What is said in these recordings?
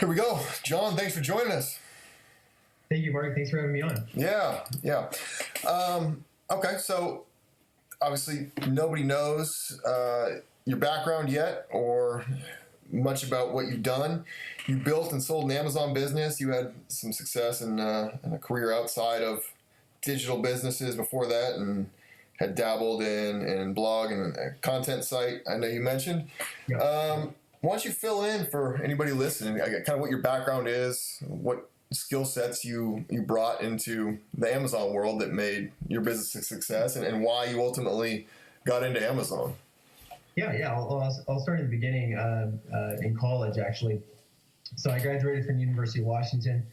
Here we go. John, thanks for joining us. Thank you, Mark. Thanks for having me on. Yeah. Okay, so obviously nobody knows your background yet or much about what you've done. You built and sold an Amazon business. You had some success in a career outside of digital businesses before that, and had dabbled in blog and a content site I know you mentioned. Yeah. Why don't you fill in for anybody listening, kind of what your background is, what skill sets you brought into the Amazon world that made your business a success, and why you ultimately got into Amazon. Yeah. I'll start at the beginning. In college, actually. So I graduated from the University of Washington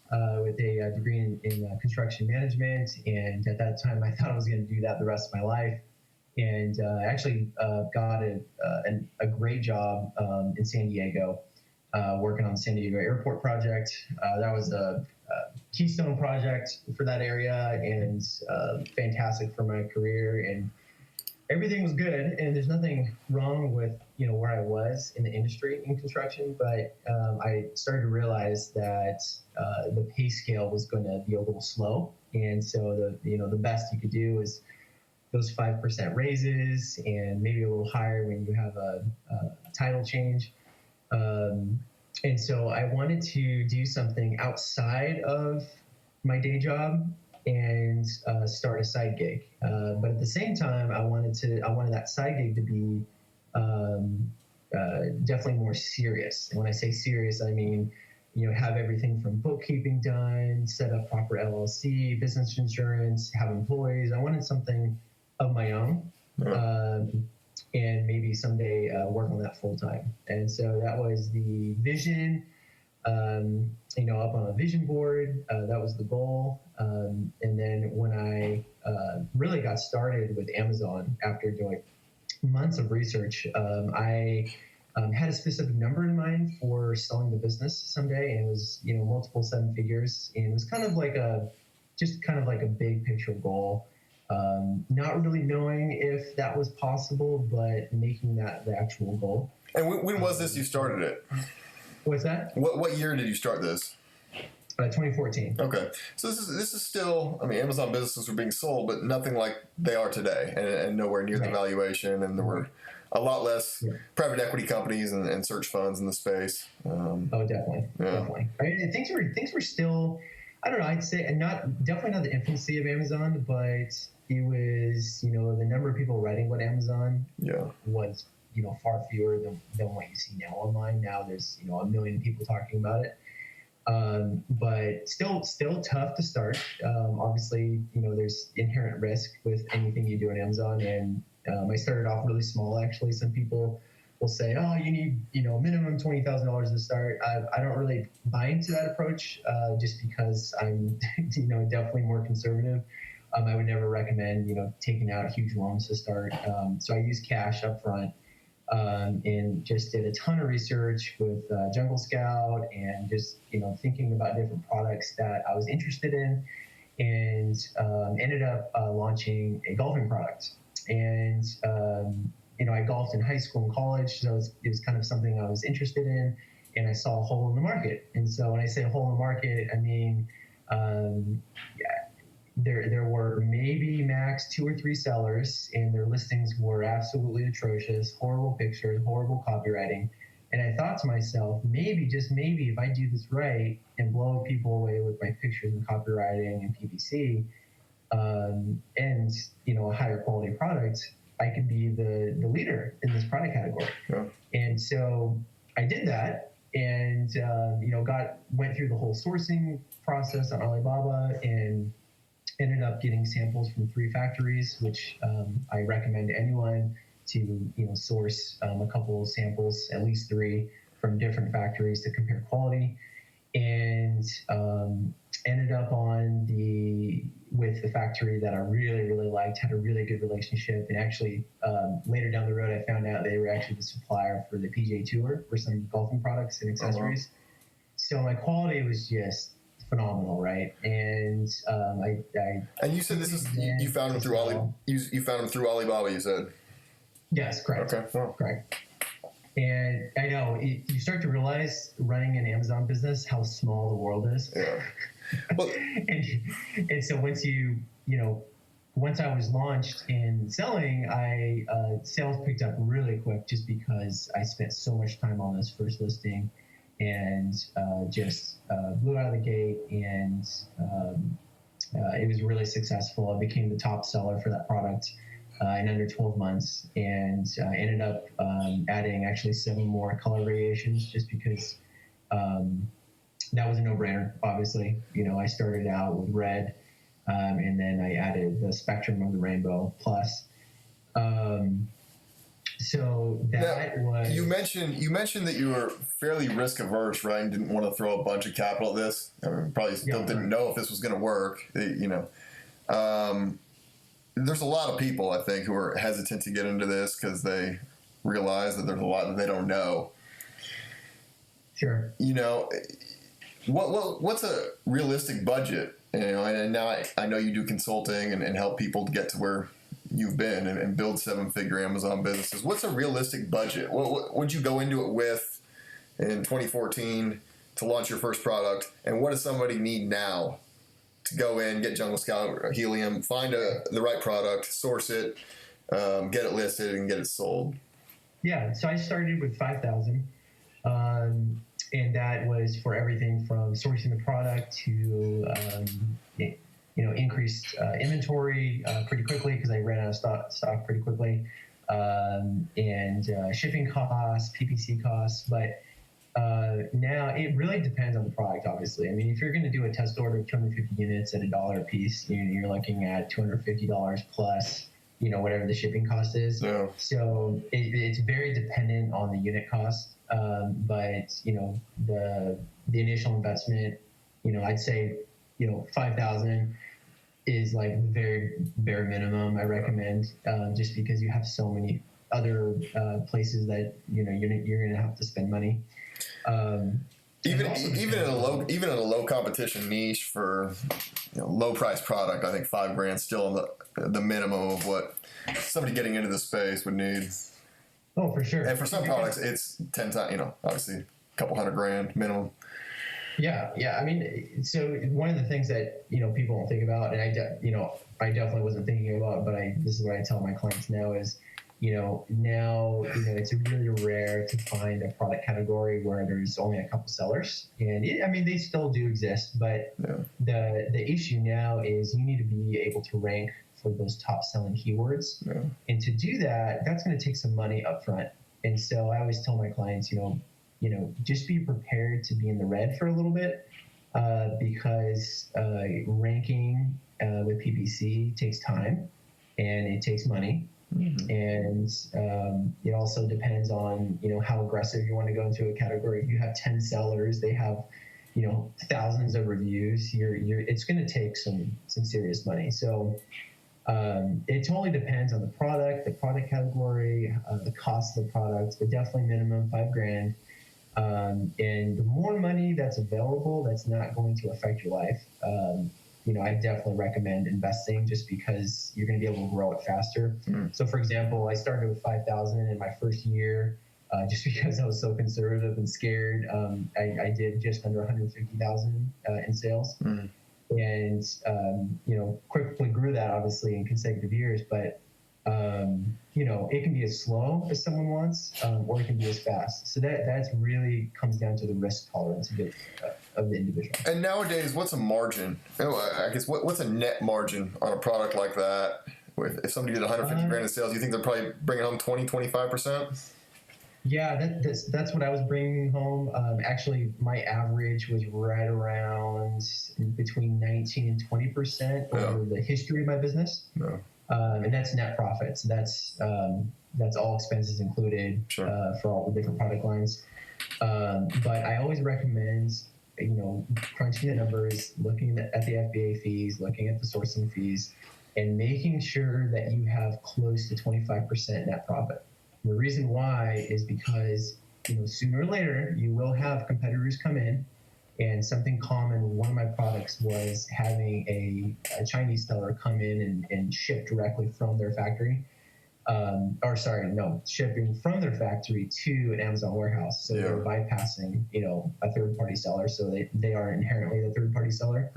with a degree in construction management, and at that time I thought I was going to do that the rest of my life. And I actually got a great job in San Diego, working on the San Diego Airport project. That was a keystone project for that area, and fantastic for my career. And everything was good, and there's nothing wrong with where I was in the industry in construction. But I started to realize that the pay scale was going to be a little slow, and so the best you could do is those 5% raises, and maybe a little higher when you have a title change. And so I wanted to do something outside of my day job and start a side gig. But at the same time, I wanted that side gig to be definitely more serious. And when I say serious, I mean, have everything from bookkeeping done, set up proper LLC, business insurance, have employees. I wanted something of my own, and maybe someday work on that full time. And so that was the vision, up on a vision board. That was the goal. And then when I really got started with Amazon after doing months of research, I had a specific number in mind for selling the business someday, and it was multiple seven figures, and it was kind of like a big picture goal. Not really knowing if that was possible, but making that the actual goal. And when was this you started it? What's that? What year did you start this? 2014. Okay, so this is still, Amazon businesses were being sold, but nothing like they are today, and nowhere near the valuation, and there were a lot less private equity companies and search funds in the space. Definitely. I mean, things were still, I don't know, I'd say, and definitely not the infancy of Amazon, but it was, the number of people writing about Amazon was, far fewer than what you see now online. Now there's, a million people talking about it. But still tough to start. Obviously, there's inherent risk with anything you do on Amazon. And I started off really small, actually. Some people will say, oh, you need, minimum $20,000 to start. I don't really buy into that approach, just because I'm, definitely more conservative. I would never recommend, taking out huge loans to start. So I use cash up front, and just did a ton of research with Jungle Scout, and just, thinking about different products that I was interested in, and ended up launching a golfing product. And, I golfed in high school and college, so it was kind of something I was interested in, and I saw a hole in the market. And so when I say a hole in the market, I mean, there were maybe max 2 or 3 sellers, and their listings were absolutely atrocious, horrible pictures, horrible copywriting. And I thought to myself, maybe, just maybe, if I do this right and blow people away with my pictures and copywriting and PPC, and a higher quality product, I could be the leader in this product category. Yeah. And so I did that, and went through the whole sourcing process on Alibaba, and ended up getting samples from 3 factories, which I recommend to anyone to source a couple of samples, at least 3 from different factories to compare quality, and ended up with the factory that I really, really liked, had a really good relationship, and actually later down the road I found out they were actually the supplier for the PGA Tour for some golfing products and accessories. So my quality was just phenomenal, right? And and you said this is you found them through you found them through Alibaba, you said. Yes, correct. Okay. Oh. Correct. And I know you start to realize running an Amazon business how small the world is. Yeah. Well, and so once I was launched and selling, sales picked up really quick just because I spent so much time on this first listing and just blew out of the gate, and it was really successful. I became the top seller for that product in under 12 months, and ended up adding actually 7 more color variations just because that was a no-brainer. Obviously, I started out with red, and then I added the spectrum of the rainbow plus. So that was. You mentioned that you were fairly risk averse, right? And didn't want to throw a bunch of capital at this. I mean, probably still didn't know if this was going to work. There's a lot of people, I think, who are hesitant to get into this because they realize that there's a lot that they don't know. Sure. What's a realistic budget? And now I know you do consulting and help people to get to where you've been and build 7-figure Amazon businesses. What's a realistic budget? What would you go into it with in 2014 to launch your first product? And what does somebody need now to go in, get Jungle Scout or Helium, find the right product, source it, get it listed, and get it sold? Yeah, so I started with $5,000. And that was for everything from sourcing the product to, increased inventory pretty quickly because I ran out of stock pretty quickly, and shipping costs, PPC costs. But now it really depends on the product, obviously. I mean, if you're going to do a test order of 250 units at $1 a piece, you're looking at $250 plus, whatever the shipping cost is. Yeah. So it's very dependent on the unit cost. But the initial investment, I'd say, 5,000 is like the very bare minimum I recommend, just because you have so many other places that you're going to have to spend money. Even in a low competition niche for low price product, I think $5,000 is still the minimum of what somebody getting into the space would need. Oh, for sure. And for some products, it's 10 times, obviously a couple $100,000 minimum. Yeah. I mean, so one of the things that, people don't think about, and I definitely wasn't thinking about, but this is what I tell my clients now is, now, it's really rare to find a product category where there's only a couple sellers. And they still do exist, but the issue now is you need to be able to rank for those top selling keywords. Yeah. And to do that, that's going to take some money up front. And so I always tell my clients, just be prepared to be in the red for a little bit, because ranking with PPC takes time and it takes money. Mm-hmm. And it also depends on, how aggressive you want to go into a category. If you have 10 sellers, they have, thousands of reviews, it's going to take some serious money. So it totally depends on the product category, the cost of the product, but definitely minimum $5,000. And the more money that's available, that's not going to affect your life. I definitely recommend investing just because you're going to be able to grow it faster. Mm-hmm. So, for example, I started with $5,000 in my first year, just because I was so conservative and scared. I did just under $150,000 in sales. Mm-hmm. And, quickly grew that obviously in consecutive years, but, it can be as slow as someone wants, or it can be as fast. So that's really comes down to the risk tolerance of the individual. And nowadays, what's a margin? I guess what's a net margin on a product like that? If somebody did $150,000 in sales, you think they're probably bringing home 20-25%? Yeah, that's what I was bringing home. Actually, my average was right around between 19 and 20% over the history of my business. Yeah. And that's net profit. So that's all expenses included. Sure. For all the different product lines. But I always recommend, crunching the numbers, looking at the FBA fees, looking at the sourcing fees, and making sure that you have close to 25% net profit. The reason why is because, sooner or later you will have competitors come in, and something common with one of my products was having a Chinese seller come in and ship directly from their factory. or sorry, no, shipping from their factory to an Amazon warehouse. So they're bypassing, a third-party seller. So they are inherently the third-party seller.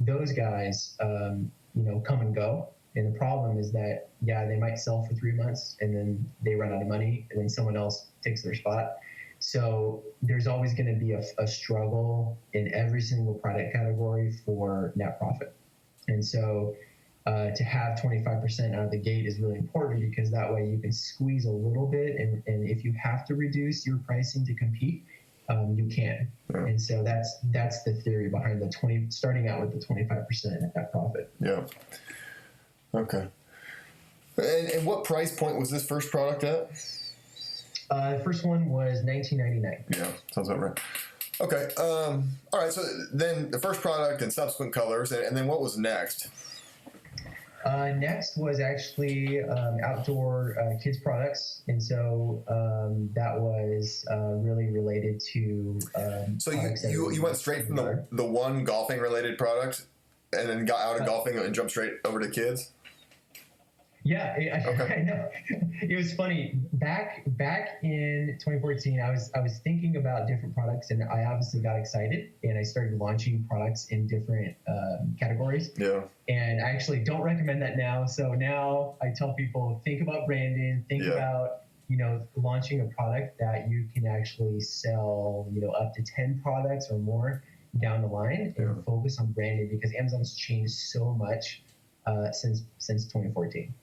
Those guys, come and go. And the problem is that, they might sell for 3 months and then they run out of money and then someone else takes their spot. So there's always going to be a struggle in every single product category for net profit. And so to have 25% out of the gate is really important, because that way you can squeeze a little bit. And if you have to reduce your pricing to compete, you can. And so that's the theory behind starting out with the 25% net profit. Yeah. Okay. And what price point was this first product at? The first one was $19.99. Yeah, sounds about right. Okay. All right. So then the first product and subsequent colors, and then what was next? Next was actually outdoor kids products, and so that was really related to. So you went straight from the one golfing related product, and then got out of golfing and jumped straight over to kids. Yeah, I know. It was funny. Back in 2014, I was thinking about different products, and I obviously got excited, and I started launching products in different categories. Yeah. And I actually don't recommend that now. So now I tell people, think about branding, think about launching a product that you can actually sell up to 10 products or more down the line, and focus on branding, because Amazon's changed so much since 2014.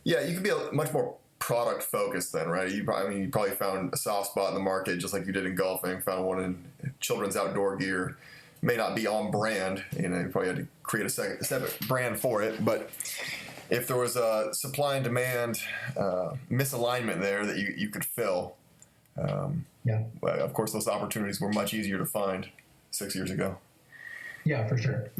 Yeah, you can be much more product focused then, right? You probably found a soft spot in the market, just like you did in golfing. Found one in children's outdoor gear. May not be on brand. You probably had to create a separate brand for it. But if there was a supply and demand misalignment there that you could fill, well, of course, those opportunities were much easier to find 6 years ago. Yeah, for sure.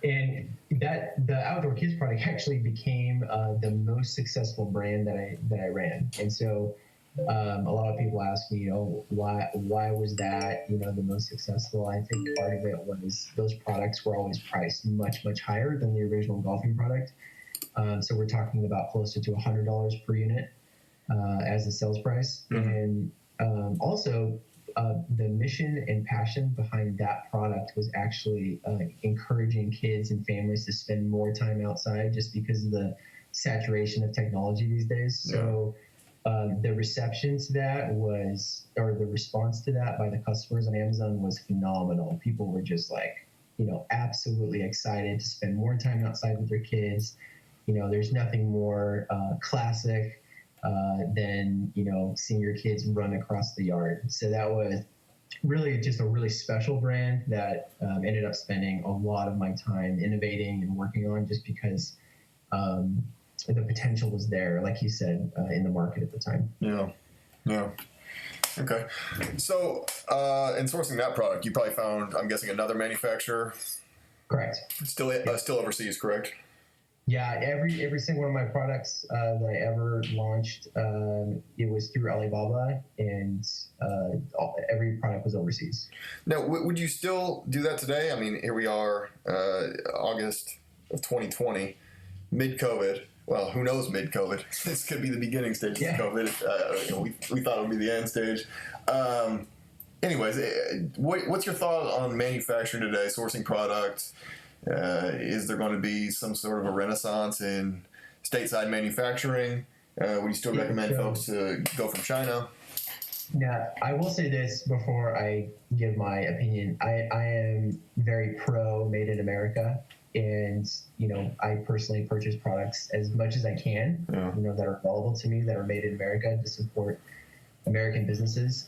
And the outdoor kids product actually became the most successful brand that I ran. And so a lot of people ask me, why was that the most successful? I think part of it was those products were always priced much, much higher than the original golfing product. So we're talking about closer to $100 per unit as the sales price. And also the mission and passion behind that product was actually encouraging kids and families to spend more time outside, just because of the saturation of technology these days. So the reception to that the response to that by the customers on Amazon was phenomenal. People were just like, absolutely excited to spend more time outside with their kids. There's nothing more classic than seeing your kids run across the yard. So that was really just a really special brand that ended up spending a lot of my time innovating and working on, just because the potential was there, like you said, in the market at the time. Yeah. Okay. So in sourcing that product, you probably found, I'm guessing, another manufacturer. Correct. Still overseas, correct? Yeah, every single one of my products that I ever launched, it was through Alibaba, and every product was overseas. Now, would you still do that today? I mean, here we are, August of 2020, mid-COVID. Well, who knows mid-COVID? This could be the beginning stages of COVID. We thought it would be the end stage. Anyways, what's your thought on manufacturing today, sourcing products? Is there going to be some sort of a renaissance in stateside manufacturing? Would you still recommend folks to go from China? Yeah, I will say this before I give my opinion. I am very pro Made in America, and I personally purchase products as much as I can, that are available to me that are made in America to support American businesses.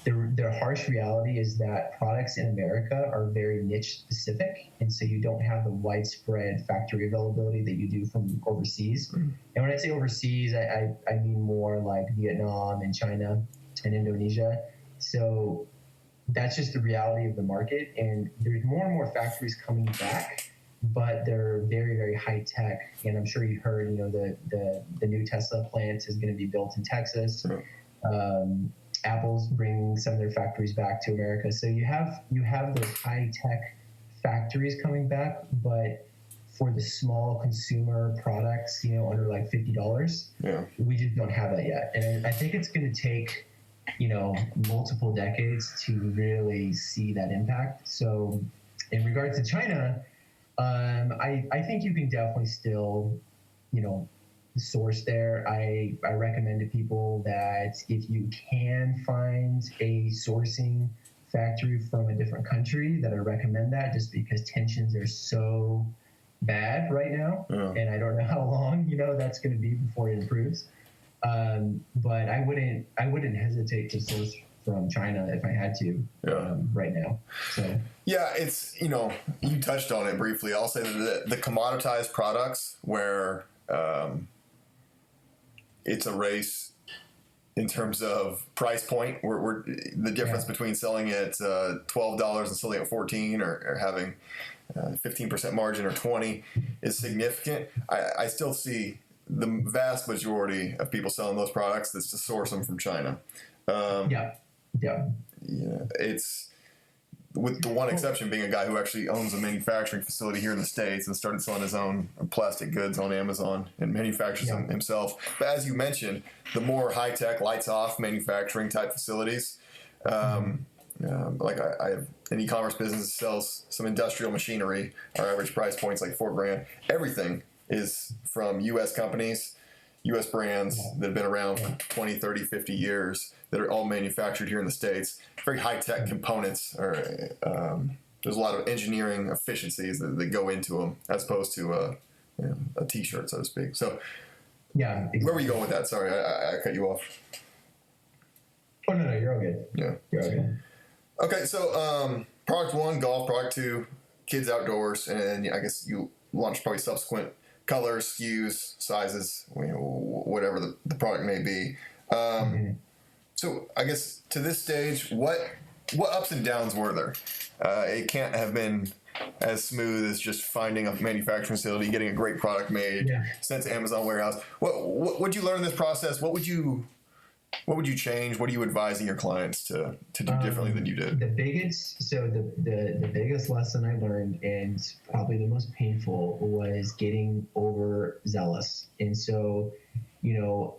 The harsh reality is that products in America are very niche specific, and so you don't have the widespread factory availability that you do from overseas. And when I say overseas, I mean more like Vietnam and China and Indonesia. So that's just the reality of the market, and there's more and more factories coming back, but they're very, very high tech. And I'm sure you heard, the new Tesla plant is going to be built in Texas. Apple's bringing some of their factories back to America. So you have those high tech factories coming back, but for the small consumer products, you know, under like $50. Yeah. We just don't have that yet. And I think it's going to take, you know, multiple decades to really see that impact. So in regards to China, I think you can definitely still, you know, source there. I recommend to people that if you can find a sourcing factory from a different country, that I recommend that, just because tensions are so bad right now. Yeah. And I don't know how long, you know, that's going to be before it improves. But I wouldn't hesitate to source from China if I had to, right now. So yeah, it's, you know, you touched on it briefly. I'll say that the commoditized products where it's a race in terms of price point, we're the difference between selling at $12 and selling at $14, or having 15% margin or 20 is significant. I still see the vast majority of people selling those products that's to source them from China. Yeah, it's, with the one exception being a guy who actually owns a manufacturing facility here in the States and started selling his own plastic goods on Amazon and manufactures them himself. But as you mentioned, the more high-tech, lights-off manufacturing type facilities, like I have an e-commerce business that sells some industrial machinery. Our average price point's like $4,000. Everything is from U.S. companies, U.S. brands that have been around for 20, 30, 50 years that are all manufactured here in the States. Very high-tech components. There's a lot of engineering efficiencies that go into them, as opposed to a T-shirt, so to speak. So, yeah. Exactly. Where were you going with that? Sorry, I cut you off. Oh, no, you're all good. Yeah. You're all good. Okay, so product one, golf. Product two, kids outdoors. And I guess you launched probably subsequent colors, SKUs, sizes, whatever the product may be. So I guess to this stage, what ups and downs were there? It can't have been as smooth as just finding a manufacturing facility, getting a great product made, sent to Amazon warehouse. What would you learn in this process? What would you change? What are you advising your clients to do differently than you did? The biggest lesson I learned, and probably the most painful, was getting overzealous. And so, you know,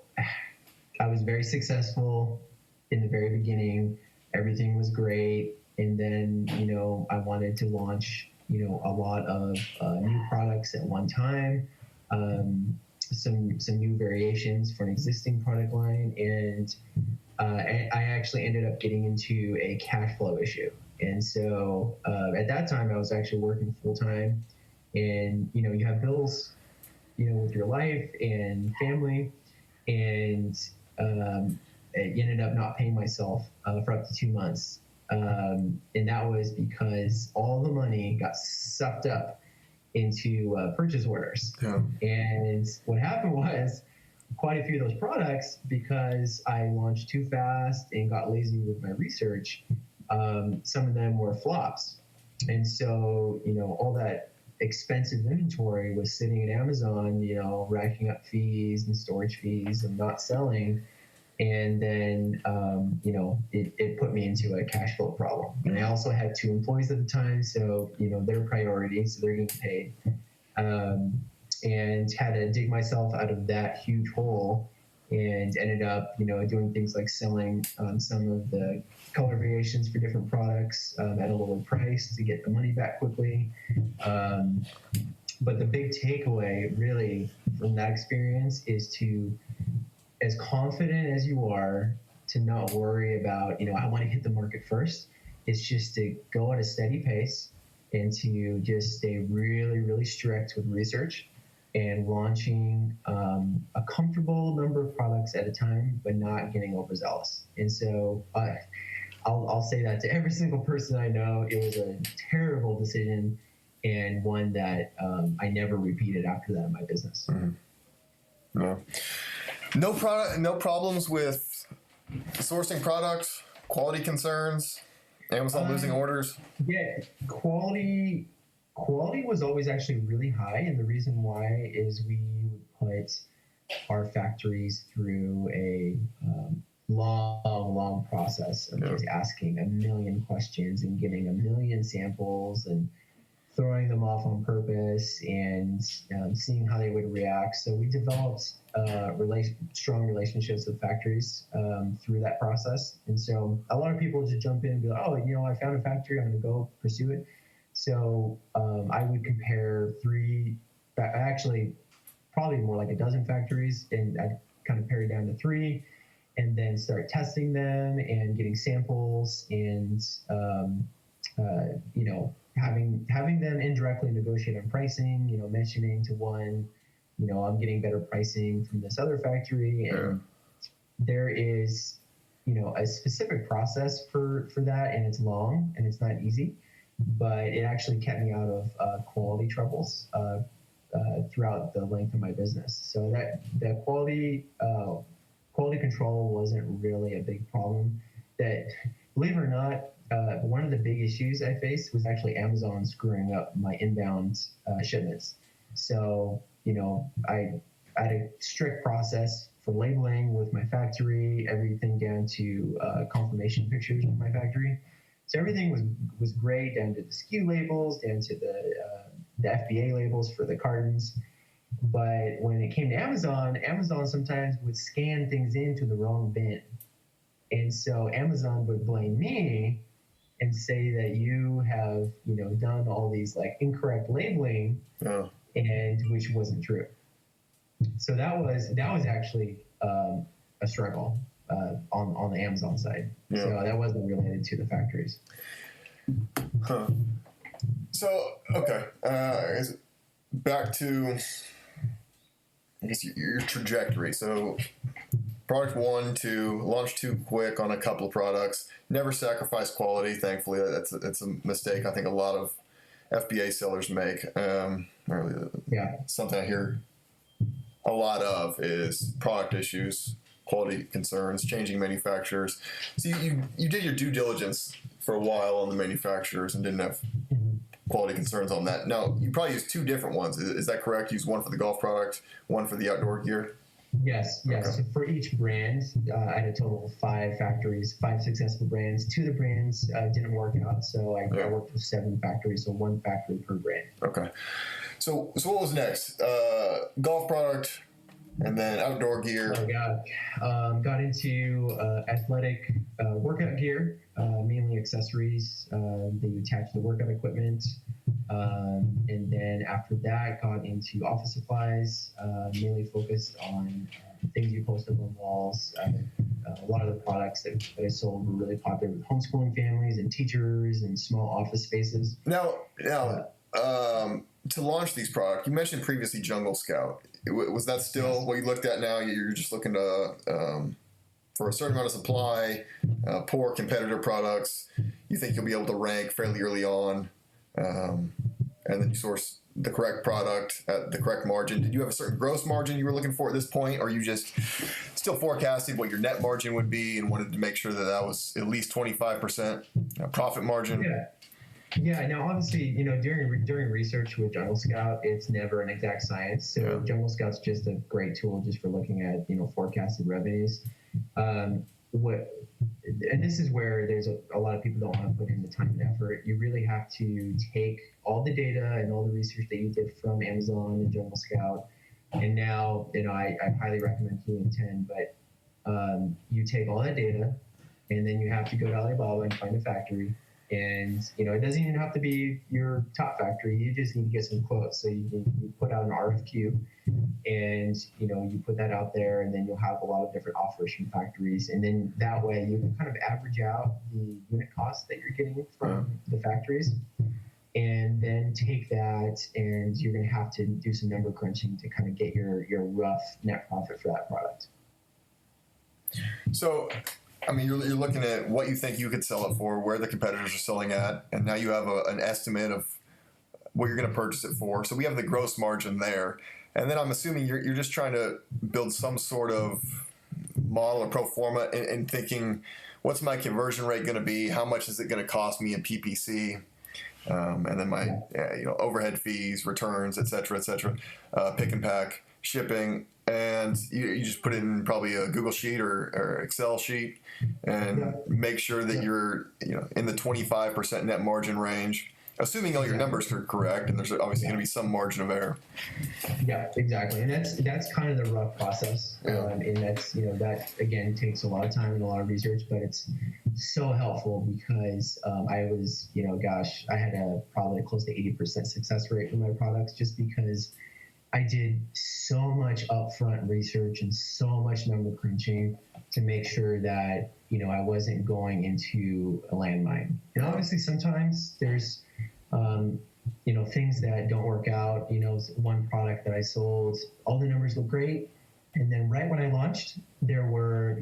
I was very successful in the very beginning. Everything was great. And then, you know, I wanted to launch, you know, a lot of new products at one time. Some new variations for an existing product line, and I actually ended up getting into a cash flow issue. And so at that time, I was actually working full time, and you know, you have bills, you know, with your life and family, and I ended up not paying myself for up to 2 months, and that was because all the money got sucked up into purchase orders. And what happened was, quite a few of those products, because I launched too fast and got lazy with my research, some of them were flops. And so, you know, all that expensive inventory was sitting at Amazon, you know, racking up fees and storage fees and not selling. And then, you know, it put me into a cash flow problem. And I also had 2 employees at the time, so, you know, their priorities, so they're getting paid. And had to dig myself out of that huge hole, and ended up, you know, doing things like selling some of the color variations for different products at a lower price to get the money back quickly. But the big takeaway really from that experience is to, as confident as you are, to not worry about, you know, I want to hit the market first. It's just to go at a steady pace and to just stay really, really strict with research and launching a comfortable number of products at a time, but not getting overzealous. And so I'll say that to every single person I know. It was a terrible decision, and one that I never repeated after that in my business. No problems with sourcing products, quality concerns, Amazon losing orders? Yeah, quality was always actually really high, and the reason why is we would put our factories through a long process of just asking a million questions and getting a million samples and throwing them off on purpose and seeing how they would react. So we developed strong relationships with factories through that process. And so a lot of people just jump in and be like, oh, I found a factory, I'm going to go pursue it. So I would compare actually probably more like a dozen factories, and I'd kind of pare it down to 3, and then start testing them and getting samples and having them indirectly negotiate on pricing, mentioning to one, I'm getting better pricing from this other factory. And there is, a specific process for that, and it's long and it's not easy, but it actually kept me out of quality troubles throughout the length of my business. So that quality control wasn't really a big problem. That, believe it or not, one of the big issues I faced was actually Amazon screwing up my inbound shipments. So, I had a strict process for labeling with my factory, everything down to confirmation pictures of my factory. So everything was great, down to the SKU labels, down to the FBA labels for the cartons. But when it came to Amazon sometimes would scan things into the wrong bin. And so Amazon would blame me and say that you have, done all these like incorrect labeling, and which wasn't true. So that was actually a struggle on the Amazon side. Yeah. So that wasn't related to the factories. Huh. So, okay. Back to, I guess, your trajectory. So product 1, 2, launch too quick on a couple of products, never sacrifice quality. Thankfully, that's a mistake I think a lot of FBA sellers make. Something I hear a lot of is product issues, quality concerns, changing manufacturers. So you did your due diligence for a while on the manufacturers and didn't have quality concerns on that. Now, you probably use 2 different ones. Is that correct? Use one for the golf product, one for the outdoor gear? Yes. Okay. So for each brand, I had a total of 5 factories, 5 successful brands. 2 of the brands didn't work out, so I worked with 7 factories, so 1 factory per brand. Okay. So what was next? Golf product, and then outdoor gear. Oh, God. Got into athletic workout gear, mainly accessories that you attach to the workout equipment. And then after that, got into office supplies, mainly focused on things you post up on walls. A lot of the products that I sold were really popular with homeschooling families and teachers and small office spaces. Now, to launch these products, you mentioned previously Jungle Scout. Was that still what you looked at now? You're just looking to for a certain amount of supply, poor competitor products. You think you'll be able to rank fairly early on, and then you source the correct product at the correct margin. Did you have a certain gross margin you were looking for at this point, or you just still forecasted what your net margin would be and wanted to make sure that was at least 25% profit margin? Yeah. Now, obviously, during research with Jungle Scout, it's never an exact science. So Jungle Scout's just a great tool just for looking at, forecasted revenues. And this is where there's a lot of people don't want to put in the time and effort. You really have to take all the data and all the research that you did from Amazon and Jungle Scout. And now, I highly recommend Fluent 10, but you take all that data and then you have to go to Alibaba and find a factory. And, it doesn't even have to be your top factory. You just need to get some quotes. So you put out an RFQ and, you put that out there, and then you'll have a lot of different offers from factories. And then that way you can kind of average out the unit costs that you're getting from the factories. And then take that, and you're going to have to do some number crunching to kind of get your rough net profit for that product. So, you're looking at what you think you could sell it for, where the competitors are selling at, and now you have an estimate of what you're going to purchase it for. So we have the gross margin there. And then I'm assuming you're just trying to build some sort of model or pro forma and thinking, what's my conversion rate going to be? How much is it going to cost me in PPC? And then my overhead fees, returns, et cetera, pick and pack, shipping. And you just put it in probably a Google sheet or Excel sheet and make sure that you're in the 25% net margin range. Assuming all your numbers are correct, and there's obviously going to be some margin of error. Yeah, exactly, and that's kind of the rough process, and that's that again takes a lot of time and a lot of research, but it's so helpful because I was I had probably close to 80% success rate with my products just because I did so much upfront research and so much number crunching to make sure that I wasn't going into a landmine. And obviously, sometimes there's things that don't work out. One product that I sold, all the numbers look great, and then right when I launched, there were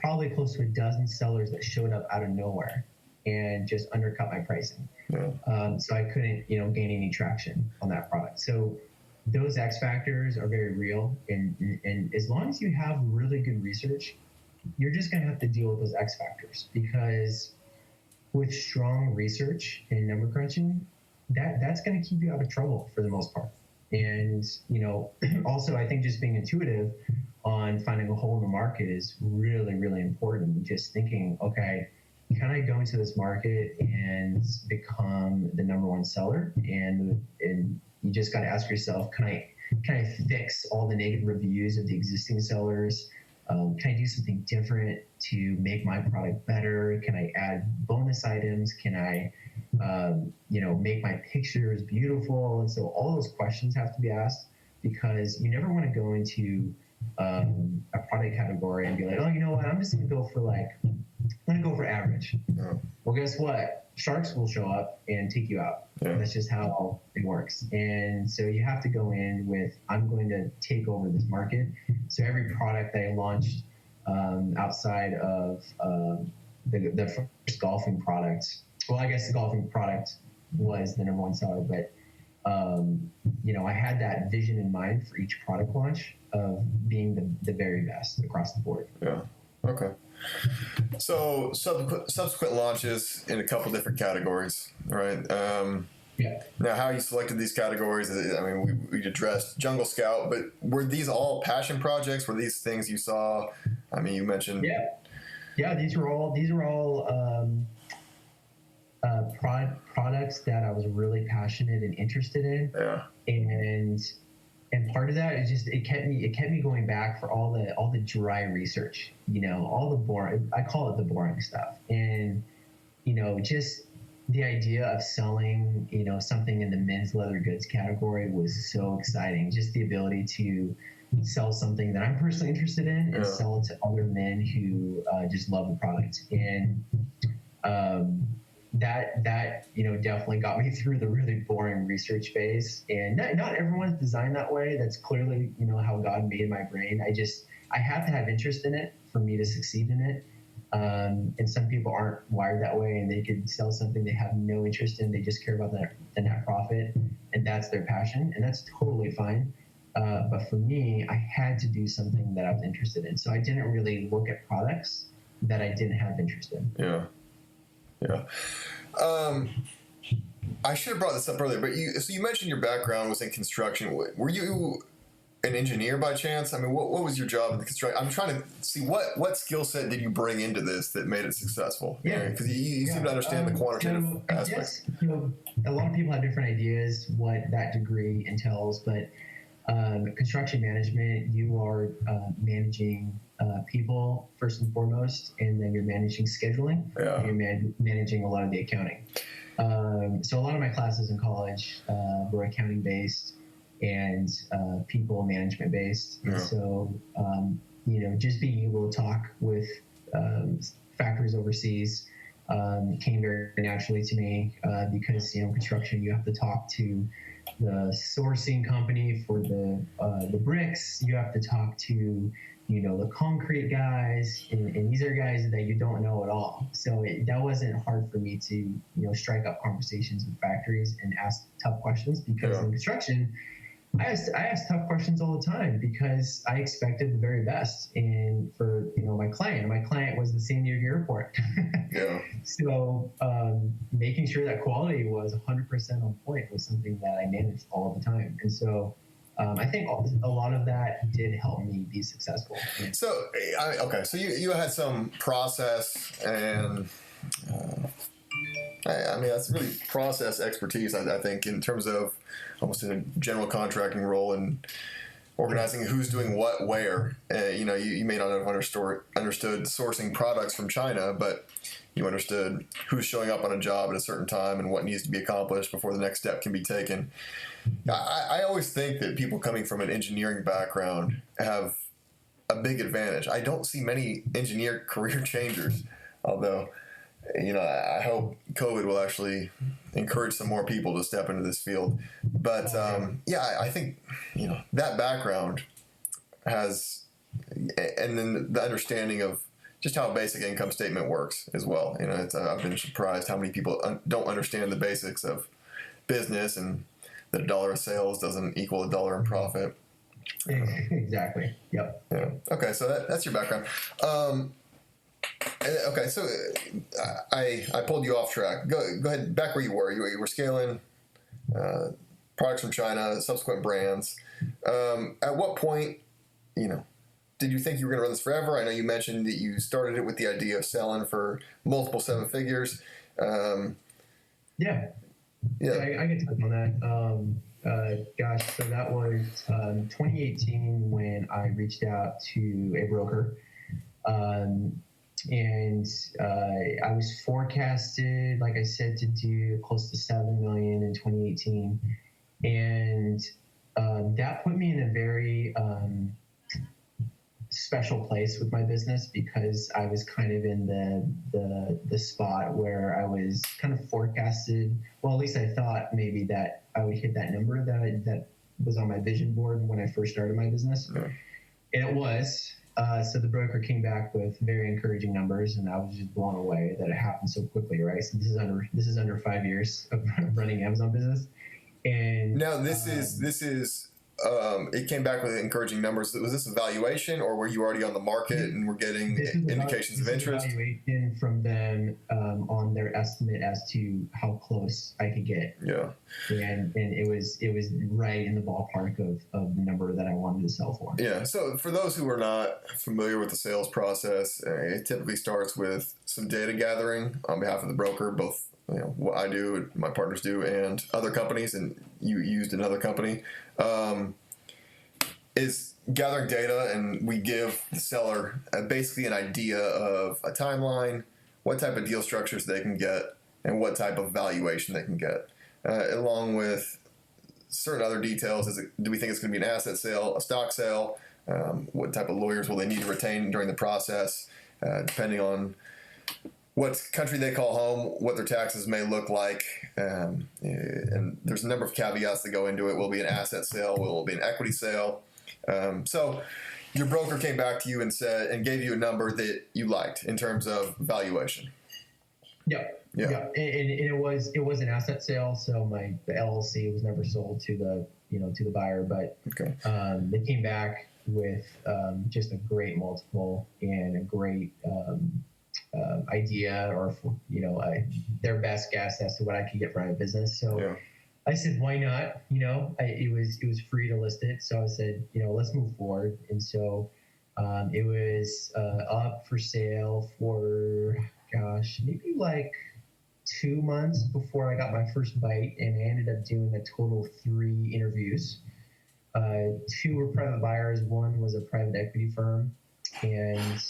probably close to a dozen sellers that showed up out of nowhere and just undercut my pricing. So I couldn't gain any traction on that product. So those X factors are very real, and as long as you have really good research, you're just going to have to deal with those X factors, because with strong research and number crunching, that's going to keep you out of trouble for the most part. And also I think just being intuitive on finding a hole in the market is really, really important. Just thinking, okay, can I go into this market and become the number one seller? And you just got to ask yourself, can I fix all the negative reviews of the existing sellers? Can I do something different to make my product better? Can I add bonus items? Can I, make my pictures beautiful? And so all those questions have to be asked, because you never want to go into a product category and be like, oh, you know what? I'm just going to go for average. Well, guess what? Sharks will show up and take you out. That's just how it works. And so you have to go in with, I'm going to take over this market. So every product that I launched outside of the first golfing product, well, I guess the golfing product was the number one seller, but I had that vision in mind for each product launch of being the very best across the board. Yeah. Okay. So subsequent launches in a couple different categories, right? Now, how you selected these categories, I mean, we addressed Jungle Scout, but were these all passion projects? Were these things you saw? I mean, you mentioned. Yeah. These are all products that I was really passionate and interested in. Yeah. And part of that is just it kept me going back for all the dry research, all the boring, I call it the boring stuff, and just the idea of selling something in the men's leather goods category was so exciting. Just the ability to sell something that I'm personally interested in and sell it to other men who just love the product, and that definitely got me through the really boring research phase. And not everyone's designed that way. That's clearly how God made my brain. I have to have interest in it for me to succeed in it. And some people aren't wired that way, and they could sell something they have no interest in. They just care about the net profit, and that's their passion, and that's totally fine. But for me, I had to do something that I was interested in. So I didn't really look at products that I didn't have interest in. Yeah. I should have brought this up earlier, but you mentioned your background was in construction. Were you an engineer by chance? I mean, what was your job in the construction? I'm trying to see what skill set did you bring into this that made it successful? Yeah, because you seem to understand the quantitative aspects. A lot of people have different ideas what that degree entails, but construction management, you are managing people first and foremost, and then you're managing scheduling, and you're managing a lot of the accounting. So a lot of my classes in college were accounting based and people management based. And so just being able to talk with factories overseas came very naturally to me, because construction, you have to talk to the sourcing company for the bricks. You have to talk to the concrete guys, and these are guys that you don't know at all. So that wasn't hard for me to strike up conversations with factories and ask tough questions, because in construction, I asked tough questions all the time because I expected the very best. And for my client was the San Diego airport. So making sure that quality was 100% on point was something that I managed all the time. And so I think a lot of that did help me be successful. So so you had some process and I mean, that's really process expertise, I think, in terms of almost in a general contracting role and organizing who's doing what where. You know, you may not have understood sourcing products from China, but you understood who's showing up on a job at a certain time and what needs to be accomplished before the next step can be taken. I always think that people coming from an engineering background have a big advantage. I don't see many engineer career changers, although, you know, I hope COVID will actually encourage some more people to step into this field. But yeah, I think, you know, that background has, and then the understanding of just how a basic income statement works as well. You know, I've been surprised how many people don't understand the basics of business and that $1 of sales doesn't equal $1 in profit. Exactly. Yep. Yeah. Okay, so that's your background. Okay, so I pulled you off track. Go ahead, back where you were. You were scaling products from China, subsequent brands. At what point, you know, did you think you were going to run this forever? I know you mentioned that you started it with the idea of selling for multiple seven figures. Yeah. I get to click on that. Gosh, so that was 2018 when I reached out to a broker. And I was forecasted, like I said, to do close to $7 million in 2018. And that put me in a very special place with my business because I was kind of in the spot where I was kind of forecasted. Well, at least I thought maybe that I would hit that number that was on my vision board when I first started my business. Yeah. And it was. So the broker came back with very encouraging numbers, and I was just blown away that it happened so quickly. Right. So this is under 5 years of running Amazon business. And now this is. It came back with encouraging numbers. Was this a valuation, or were you already on the market and were getting indications of interest? Evaluation from them on their estimate as to how close I could get. Yeah, and it was right in the ballpark of the number that I wanted to sell for. Yeah. So for those who are not familiar with the sales process, it typically starts with some data gathering on behalf of the broker, both. You know, what I do, my partners do, and other companies, and you used another company, is gathering data, and we give the seller basically an idea of a timeline, what type of deal structures they can get, and what type of valuation they can get, along with certain other details. Do we think it's going to be an asset sale, a stock sale? What type of lawyers will they need to retain during the process, depending on what country they call home, what their taxes may look like, and there's a number of caveats that go into it. Will it be an asset sale? Will it be an equity sale? So your broker came back to you and gave you a number that you liked in terms of valuation. Yeah. And it was an asset sale, so the LLC was never sold to the buyer, but okay. They came back with just a great multiple and a great idea, or their best guess as to what I could get for my business. So yeah. I said, why not? It was free to list it, so I said, let's move forward. And so it was up for sale for maybe like 2 months before I got my first bite, and I ended up doing a total of 3 interviews. 2 were private buyers, 1 was a private equity firm, and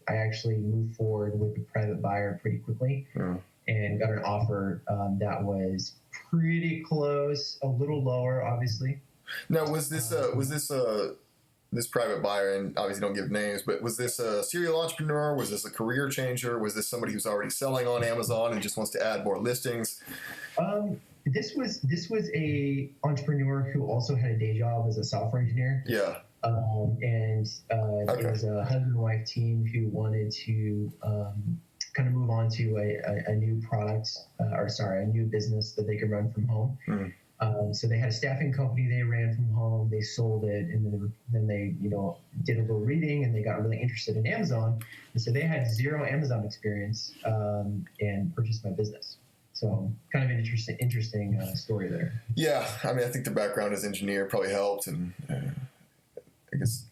I actually moved forward with the private buyer pretty quickly and got an offer that was pretty close, a little lower, obviously. Now, was this private buyer, and obviously don't give names, but was this a serial entrepreneur? Was this a career changer? Was this somebody who's already selling on Amazon and just wants to add more listings? This was a entrepreneur who also had a day job as a software engineer. Yeah. It was a husband and wife team who wanted to kind of move on to a new product, a new business that they could run from home. Mm. So they had a staffing company they ran from home. They sold it, and then they did a little reading, and they got really interested in Amazon. And so they had 0 Amazon experience and purchased my business. So kind of an interesting story there. Yeah, I mean, I think the background as engineer probably helped, and I guess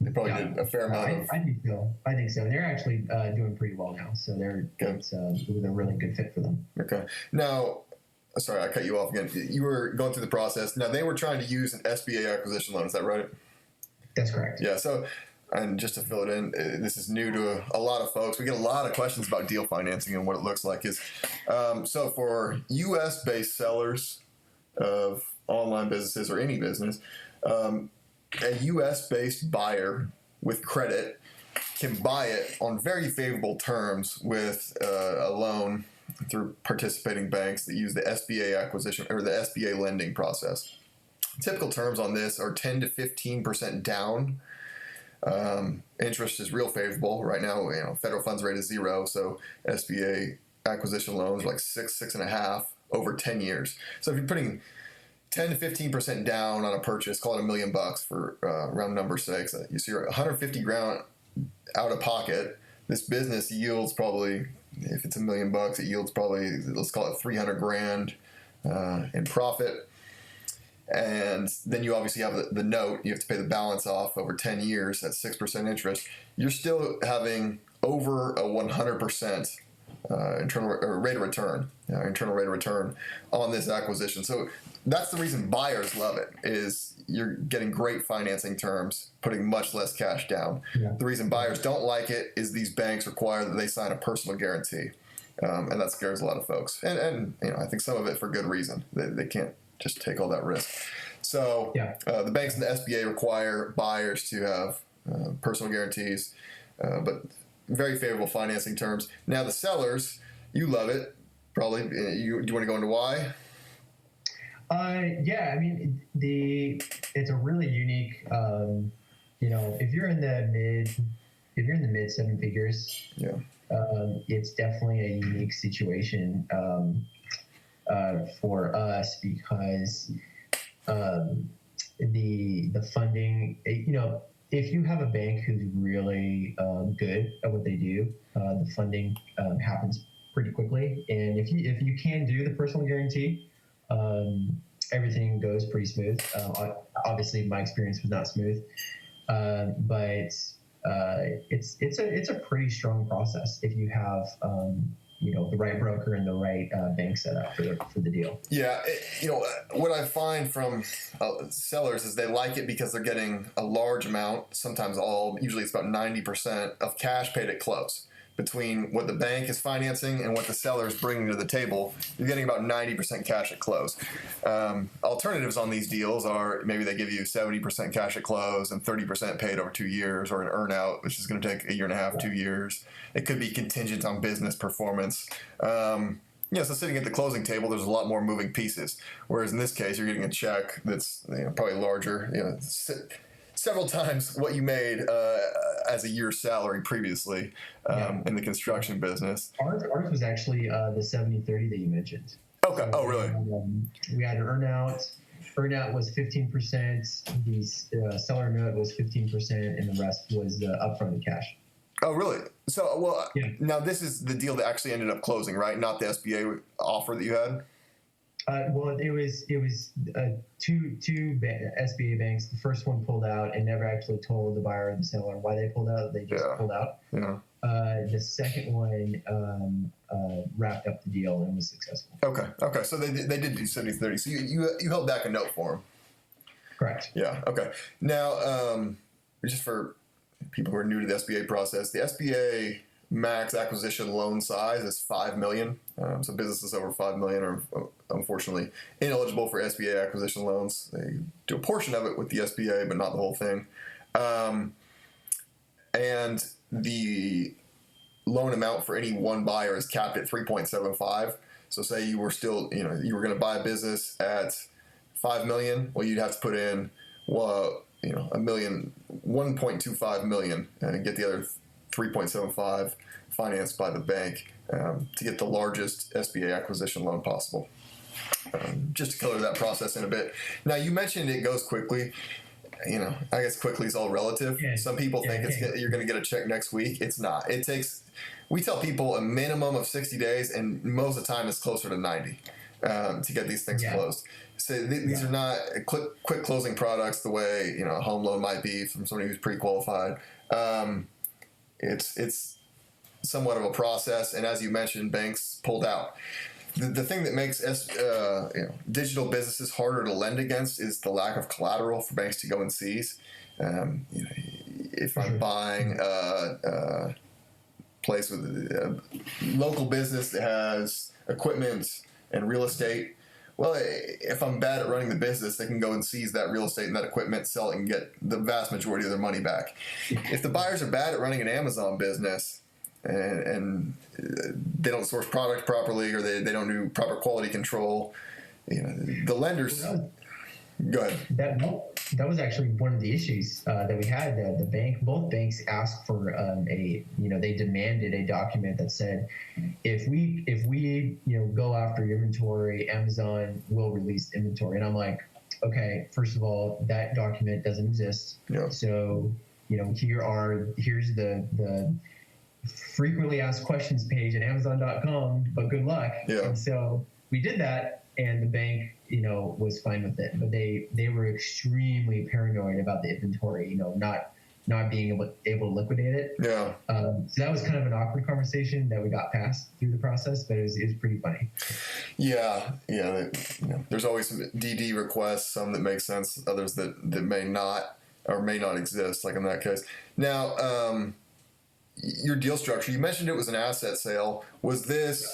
They probably did a fair amount I think so. I think so. They're actually doing pretty well now, so it was a really good fit for them. Okay. Now, sorry, I cut you off again. You were going through the process. Now, they were trying to use an SBA acquisition loan. Is that right? That's correct. Yeah. So, and just to fill it in, this is new to a lot of folks. We get a lot of questions about deal financing and what it looks like. So for U.S.-based sellers of online businesses or any business, a U.S.-based buyer with credit can buy it on very favorable terms with a loan through participating banks that use the SBA acquisition or the SBA lending process. Typical terms on this are 10 to 15% down. Interest is real favorable right now. Federal funds rate is 0, so SBA acquisition loans are like 6.5 over 10 years. So if you're putting 10 to 15% down on a purchase, call it $1 million for round number 6. You see, $150,000 out of pocket. This business yields probably, if it's $1 million, it yields probably, let's call it $300,000 in profit. And then you obviously have the note. You have to pay the balance off over 10 years at 6% interest. You're still having over a 100% internal rate of return on this acquisition. So that's the reason buyers love it, is you're getting great financing terms, putting much less cash down. Yeah. The reason buyers don't like it is these banks require that they sign a personal guarantee. And that scares a lot of folks. And I think some of it for good reason. They can't just take all that risk. So the banks and the SBA require buyers to have personal guarantees, but very favorable financing terms. Now the sellers, you love it, probably. Do you want to go into why? Yeah, I mean, it's a really unique. If you're in the mid 7 figures, it's definitely a unique situation for us because the funding, if you have a bank who's really good at what they do, the funding happens pretty quickly. And if you can do the personal guarantee, everything goes pretty smooth. Obviously, my experience was not smooth, but it's a pretty strong process if you have the right broker and the right bank set up for the deal. Yeah, what I find from sellers is they like it because they're getting a large amount, usually it's about 90% of cash paid at close. Between what the bank is financing and what the seller is bringing to the table, you're getting about 90% cash at close. Alternatives on these deals are maybe they give you 70% cash at close and 30% paid over 2 years, or an earnout, which is going to take 1.5 years, 2 years. It could be contingent on business performance. So sitting at the closing table, there's a lot more moving pieces. Whereas in this case, you're getting a check that's probably larger, several times what you made as a year's salary previously in the construction business. Ours was actually the 70-30 that you mentioned. Okay. So really? We had an earnout. Earnout was 15%. The seller note was 15%, and the rest was upfront in cash. Oh, really? So, now this is the deal that actually ended up closing, right? Not the SBA offer that you had? Well, it was two SBA banks. The first one pulled out and never actually told the buyer or the seller why they pulled out. They just pulled out. Yeah. The second one wrapped up the deal and was successful. Okay. So they did do 70-30. So you held back a note for them. Correct. Yeah. Okay. Now, just for people who are new to the SBA process, the SBA max acquisition loan size is $5 million. So businesses over $5 million are unfortunately ineligible for SBA acquisition loans. They do a portion of it with the SBA, but not the whole thing. And the loan amount for any one buyer is capped at 3.75. So say you were still, you were going to buy a business at $5 million. Well, you'd have to put in, $1.25 million and get the other 3.75 financed by the bank to get the largest SBA acquisition loan possible. Just to color that process in a bit. Now, you mentioned it goes quickly. I guess quickly is all relative. Yeah. Some people think you're going to get a check next week. It's not. We tell people a minimum of 60 days, and most of the time it's closer to 90. to get these things closed. So these are not quick closing products the way a home loan might be from somebody who's pre-qualified. It's somewhat of a process, and as you mentioned, banks pulled out. The thing that makes digital businesses harder to lend against is the lack of collateral for banks to go and seize. If I'm buying a place with a local business that has equipment and real estate, well, if I'm bad at running the business, they can go and seize that real estate and that equipment, sell it, and get the vast majority of their money back. If the buyers are bad at running an Amazon business, and they don't source product properly, or they don't do proper quality control, the lenders. Go ahead. That was actually one of the issues that we had. Both banks asked for they demanded a document that said, if we go after your inventory, Amazon will release inventory. And I'm like, okay, first of all, that document doesn't exist. Yeah. So here's the frequently asked questions page at Amazon.com, but good luck. Yeah. And so we did that, and the bank, was fine with it. But they were extremely paranoid about the inventory, not being able to liquidate it. Yeah. So that was kind of an awkward conversation that we got past through the process, but it was pretty funny. Yeah. There's always some DD requests, some that make sense, others that may not or may not exist, like in that case. Now, your deal structure, you mentioned it was an asset sale. Was this,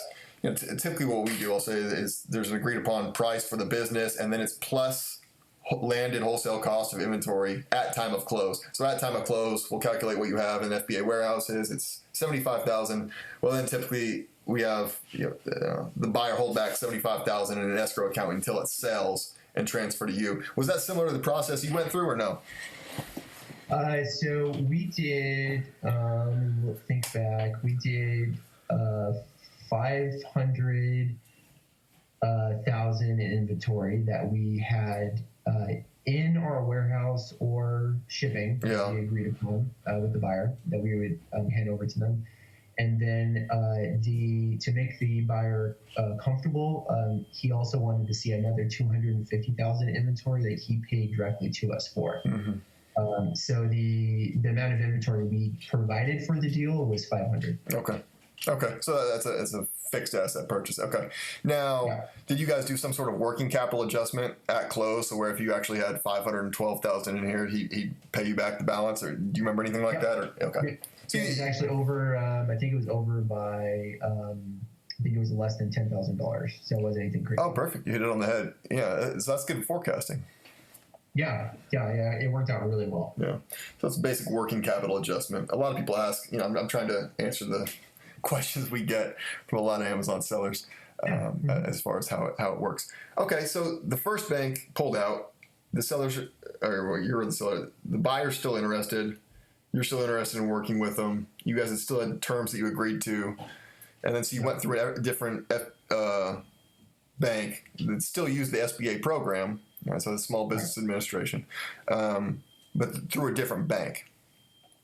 typically what we do, I'll say, is there's an agreed upon price for the business, and then it's plus landed wholesale cost of inventory at time of close. So at time of close, we'll calculate what you have in FBA warehouses. It's $75,000. Well, then typically we have the buyer hold back $75,000 in an escrow account until it sells and transfer to you. Was that similar to the process you went through, or no? So we did, think back, we did 500,000 in inventory that we had in our warehouse or shipping, that we agreed upon with the buyer, that we would hand over to them. And then to make the buyer comfortable, he also wanted to see another 250,000 inventory that he paid directly to us for. Mm-hmm. So the amount of inventory we provided for the deal was 500. Okay. So that's a fixed asset purchase. Okay. Now, did you guys do some sort of working capital adjustment at close, so where if you actually had 512,000 in here, he'd pay you back the balance, or do you remember anything like that? Or okay. So it was actually over. I think it was over by. I think it was less than $10,000. So it wasn't anything crazy. Oh, perfect! You hit it on the head. Yeah, so that's good forecasting. Yeah, it worked out really well. Yeah, so it's a basic working capital adjustment. A lot of people ask, I'm trying to answer the questions we get from a lot of Amazon sellers as far as how it works. Okay, so the first bank pulled out. The sellers, you're the seller. The buyer's still interested. You're still interested in working with them. You guys had still had terms that you agreed to, and then so you went through a different bank that still used the SBA program. Right, so the Small Business Administration, but through a different bank.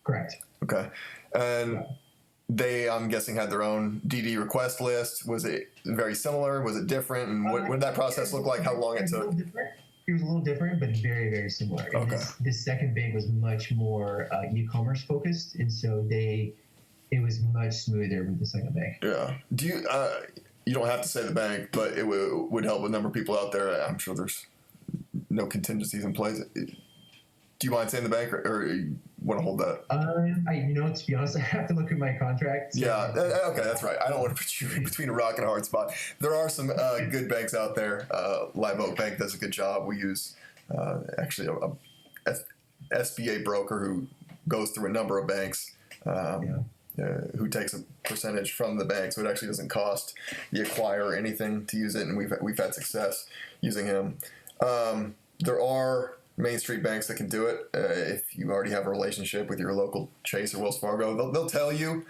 Correct. Okay. And they, I'm guessing, had their own DD request list. Was it very similar? Was it different? And what did that process look like? How long it took? It was a little different, but very, very similar. Okay. This second bank was much more e-commerce focused, and so it was much smoother with the second bank. Yeah. Do you? You don't have to say the bank, but it would help a number of people out there. I'm sure there's no contingencies in place. Do you mind saying the bank, or you want to hold that? To be honest, I have to look at my contract. So. Yeah, okay, that's right. I don't want to put you in between a rock and a hard spot. There are some good banks out there. Live Oak Bank does a good job. We use actually a SBA broker who goes through a number of banks. Who takes a percentage from the bank, so it actually doesn't cost the acquirer anything to use it, and we've had success using him. There are Main Street banks that can do it. If you already have a relationship with your local Chase or Wells Fargo, they'll tell you,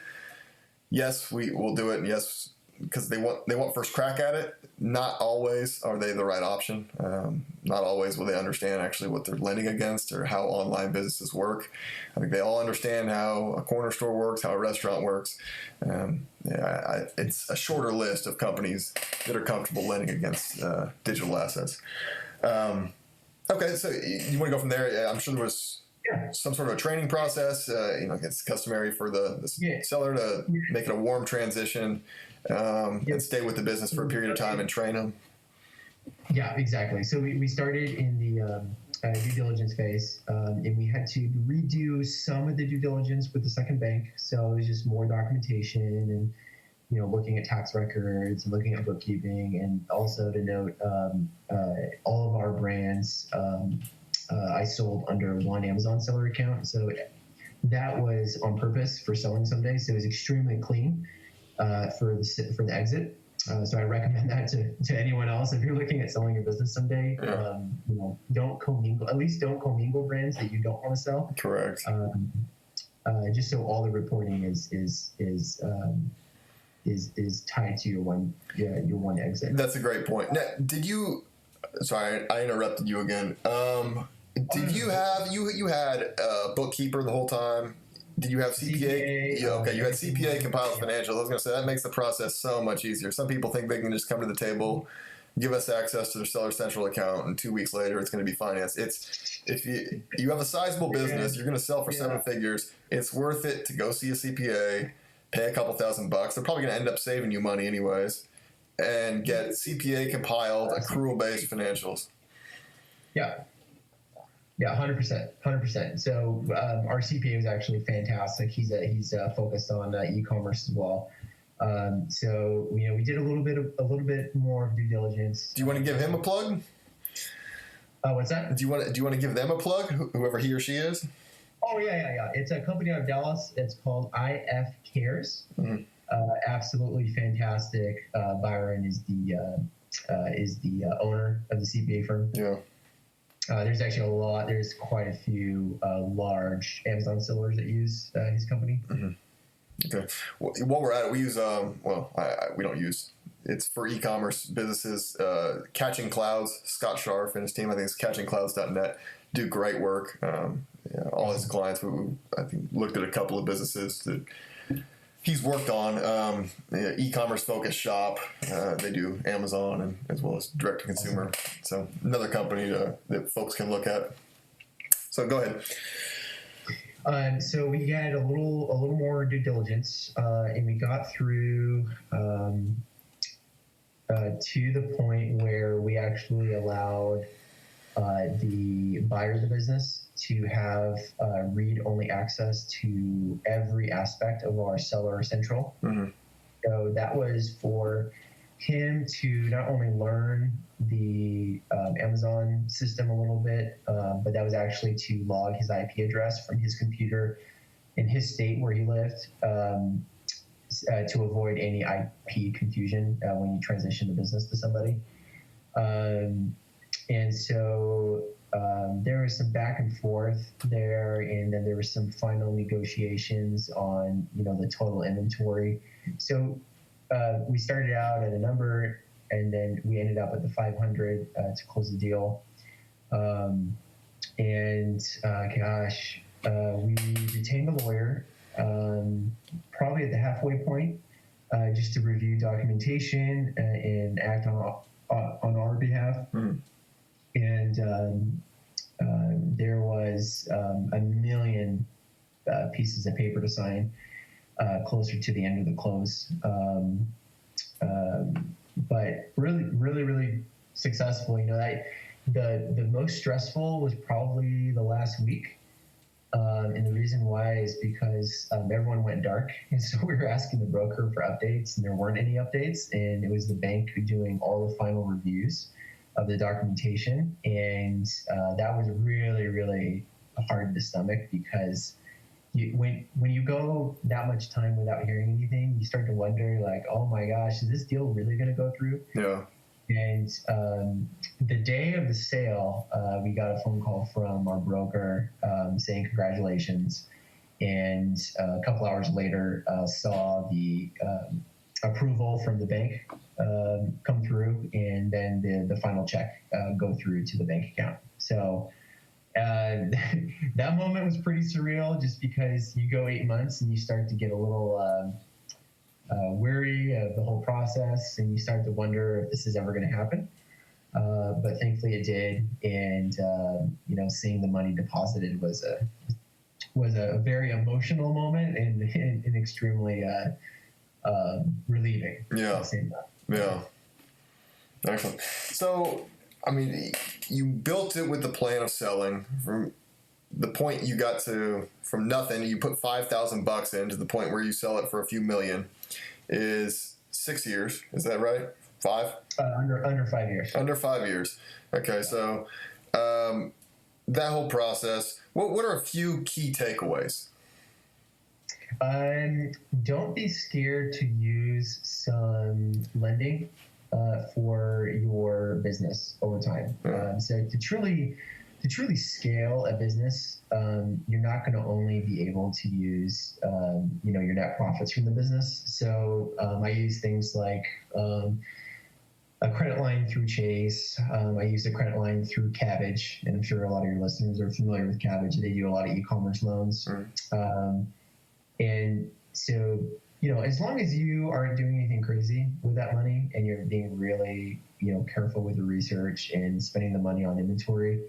yes, we will do it, and yes, because they want first crack at it. not always are they the right option. Not always will they understand actually what they're lending against or how online businesses work. I think they all understand how a corner store works, how a restaurant works. It's a shorter list of companies that are comfortable lending against digital assets. Okay, so you want to go from there? I'm sure there was some sort of a training process. It's customary for the seller to make it a warm transition and stay with the business for a period of time and train them. Yeah, exactly. So we started in the due diligence phase, and we had to redo some of the due diligence with the second bank. So it was just more documentation and looking at tax records and looking at bookkeeping, and also to note all of our brands I sold under one Amazon seller account. So that was on purpose for selling someday. So it was extremely clean for the exit. So I recommend that to anyone else. If you're looking at selling your business someday, don't commingle. At least don't commingle brands that you don't want to sell. Correct. Just so all the reporting is tied to your one exit. That's a great point. Now, did you? Sorry, I interrupted you again. Did you have you had a bookkeeper the whole time? Did you have CPA? Yeah, okay, you had CPA compiled financials. I was going to say that makes the process so much easier. Some people think they can just come to the table, give us access to their Seller Central account, and 2 weeks later it's going to be financed. If you have a sizable business, you're going to sell for 7 figures. It's worth it to go see a CPA, pay a couple $1,000. They're probably going to end up saving you money anyways, and get CPA compiled, accrual-based financials. Yeah. Yeah, 100%. So our CPA was actually fantastic. He's focused on e-commerce as well. So we did a little bit more of due diligence. Do you want to give him a plug? What's that? Do you want to give them a plug? Whoever he or she is. Oh yeah. It's a company out of Dallas. It's called IF Cares. Mm-hmm. Absolutely fantastic. Byron is the owner of the CPA firm. Yeah. There's actually there's quite a few large Amazon sellers that use his company. Mm-hmm. Okay. Well, while we're at it, we use, we don't use, it's for e-commerce businesses, Catching Clouds, Scott Scharf and his team, I think it's catchingclouds.net, do great work. All his clients, I think, looked at a couple of businesses that he's worked on, e-commerce focused shop. They do Amazon and as well as direct to consumer. So another company that folks can look at. So go ahead. So we had a little more due diligence, and we got through to the point where we actually allowed the buyer of the business to have read-only access to every aspect of our Seller Central. Mm-hmm. So that was for him to not only learn the Amazon system a little bit, but that was actually to log his IP address from his computer in his state where he lived, to avoid any IP confusion when you transition the business to somebody. And so there was some back and forth there, and then there was some final negotiations on the total inventory. So we started out at a number, and then we ended up at the 500 to close the deal. We retained a lawyer probably at the halfway point, just to review documentation and act on our behalf. Mm. And there was a million pieces of paper to sign closer to the end of the close. But really successful. The most stressful was probably the last week. And the reason why is because everyone went dark. And so we were asking the broker for updates, and there weren't any updates. And it was the bank doing all the final reviews of the documentation. And that was really hard to stomach, because when you go that much time without hearing anything, you start to wonder, like, oh my gosh, is this deal really going to go through? Yeah. And the day of the sale, we got a phone call from our broker saying congratulations. And a couple hours later, saw the approval from the bank come through, and then the final check go through to the bank account. So that moment was pretty surreal, just because you go 8 months and you start to get a little weary of the whole process, and you start to wonder if this is ever going to happen. But thankfully it did, and seeing the money deposited was a very emotional moment, and extremely relieving. Yeah. At the same time. Yeah. Excellent. So, I mean, you built it with the plan of selling. From the point you got to, from nothing, you put $5,000 in, to the point where you sell it for a few million, is 6 years. Is that right? 5? Under 5 years. Under 5 years. Okay, so that whole process. What are a few key takeaways? Don't be scared to use some lending for your business over time. So to truly scale a business, you're not going to only be able to use your net profits from the business. So I use things like a credit line through Chase. I use a credit line through Cabbage, and I'm sure a lot of your listeners are familiar with Cabbage. They do a lot of e-commerce loans. And so, as long as you aren't doing anything crazy with that money, and you're being really, careful with your research and spending the money on inventory,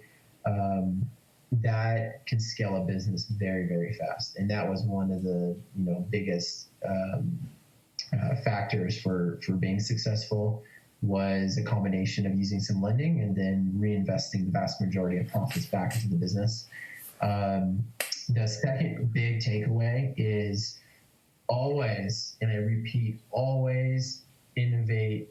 that can scale a business very, very fast. And that was one of the, biggest factors for being successful, was a combination of using some lending and then reinvesting the vast majority of profits back into the business. The second big takeaway is always, and I repeat, always innovate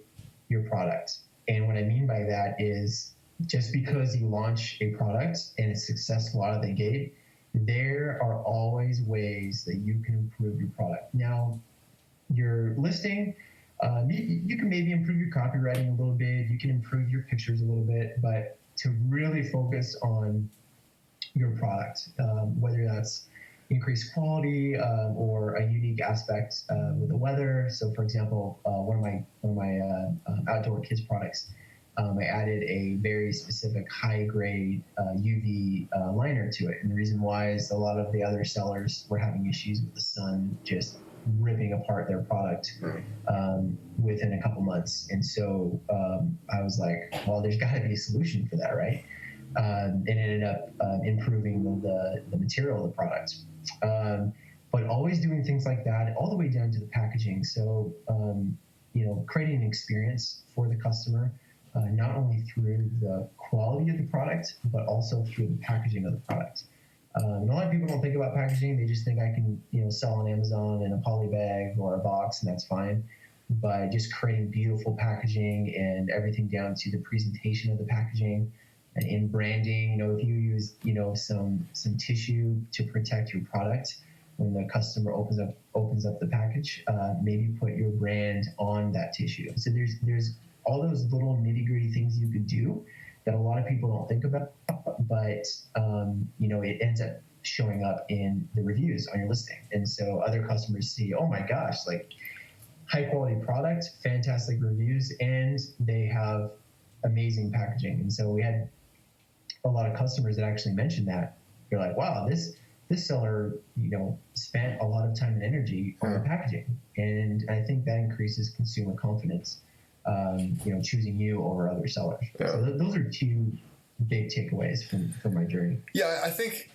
your product. And what I mean by that is, just because you launch a product and it's successful out of the gate, there are always ways that you can improve your product. Now, your listing, you can maybe improve your copywriting a little bit, you can improve your pictures a little bit, but to really focus on your product, whether that's increased quality or a unique aspect with the weather. So, for example, one of my outdoor kids products, I added a very specific high-grade UV liner to it, and the reason why is a lot of the other sellers were having issues with the sun just ripping apart their product within a couple months. And so I was like, well, there's got to be a solution for that, right? And it ended up improving the material of the product. But always doing things like that, all the way down to the packaging. So, creating an experience for the customer, not only through the quality of the product, but also through the packaging of the product. And a lot of people don't think about packaging. They just think I can, sell on Amazon in a poly bag or a box, and that's fine. But just creating beautiful packaging and everything down to the presentation of the packaging, and in branding, if you use, some tissue to protect your product, when the customer opens up the package, maybe put your brand on that tissue. So there's all those little nitty-gritty things you could do that a lot of people don't think about, but it ends up showing up in the reviews on your listing. And so other customers see, oh my gosh, like, high quality product, fantastic reviews, and they have amazing packaging. And so we had a lot of customers that actually mentioned that. They're like, wow, this seller, spent a lot of time and energy on the packaging. And I think that increases consumer confidence, choosing you over other sellers. Yeah. So those are two big takeaways from my journey. Yeah, I think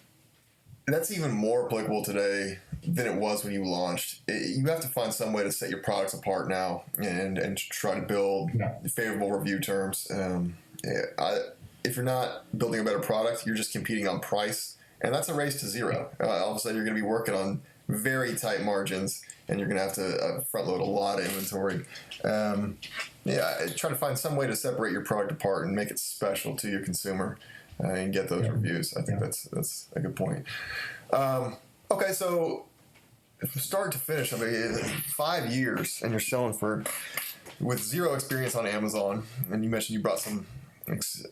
that's even more applicable today than it was when you launched. You have to find some way to set your products apart now and try to build favorable review terms. If you're not building a better product, you're just competing on price, and that's a race to zero. All of a sudden, you're going to be working on very tight margins, and you're going to have to front load a lot of inventory. Try to find some way to separate your product apart and make it special to your consumer, and get those reviews. I think that's a good point. Okay, so from start to finish, 5 years, and you're selling with zero experience on Amazon, and you mentioned you brought some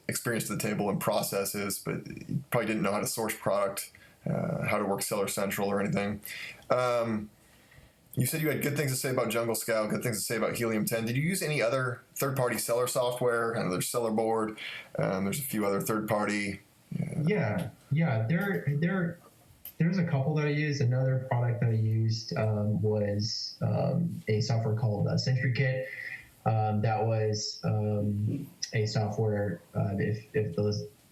experience to the table in processes, but you probably didn't know how to source product, how to work Seller Central or anything. You said you had good things to say about Jungle Scout, good things to say about Helium 10. Did you use any other third-party seller software? I know there's Seller Board. There's a few other third-party. Yeah. There's a couple that I used. Another product that I used was a software called SentryKit. That was a software, if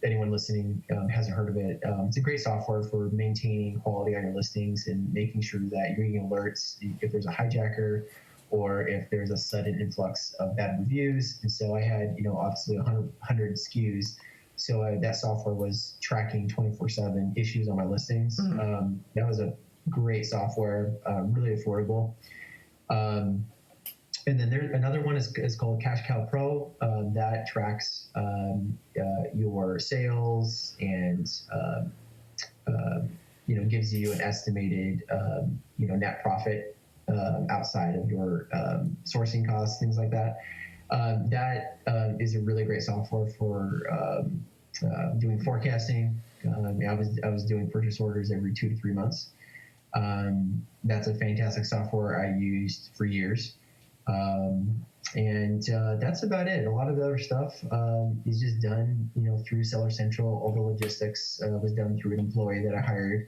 anyone listening hasn't heard of it, it's a great software for maintaining quality on your listings and making sure that you're getting alerts if there's a hijacker or if there's a sudden influx of bad reviews. And so I had, obviously 100 SKUs. So that software was tracking 24/7 issues on my listings. Mm-hmm. That was a great software, really affordable. And then there's another one is called Cash Cow Pro. That tracks your sales and gives you an estimated net profit outside of your sourcing costs, things like that. That is a really great software for doing forecasting. I was doing purchase orders every 2 to 3 months. That's a fantastic software I used for years. And that's about it. A lot of the other stuff is just done, through Seller Central. All the logistics was done through an employee that I hired.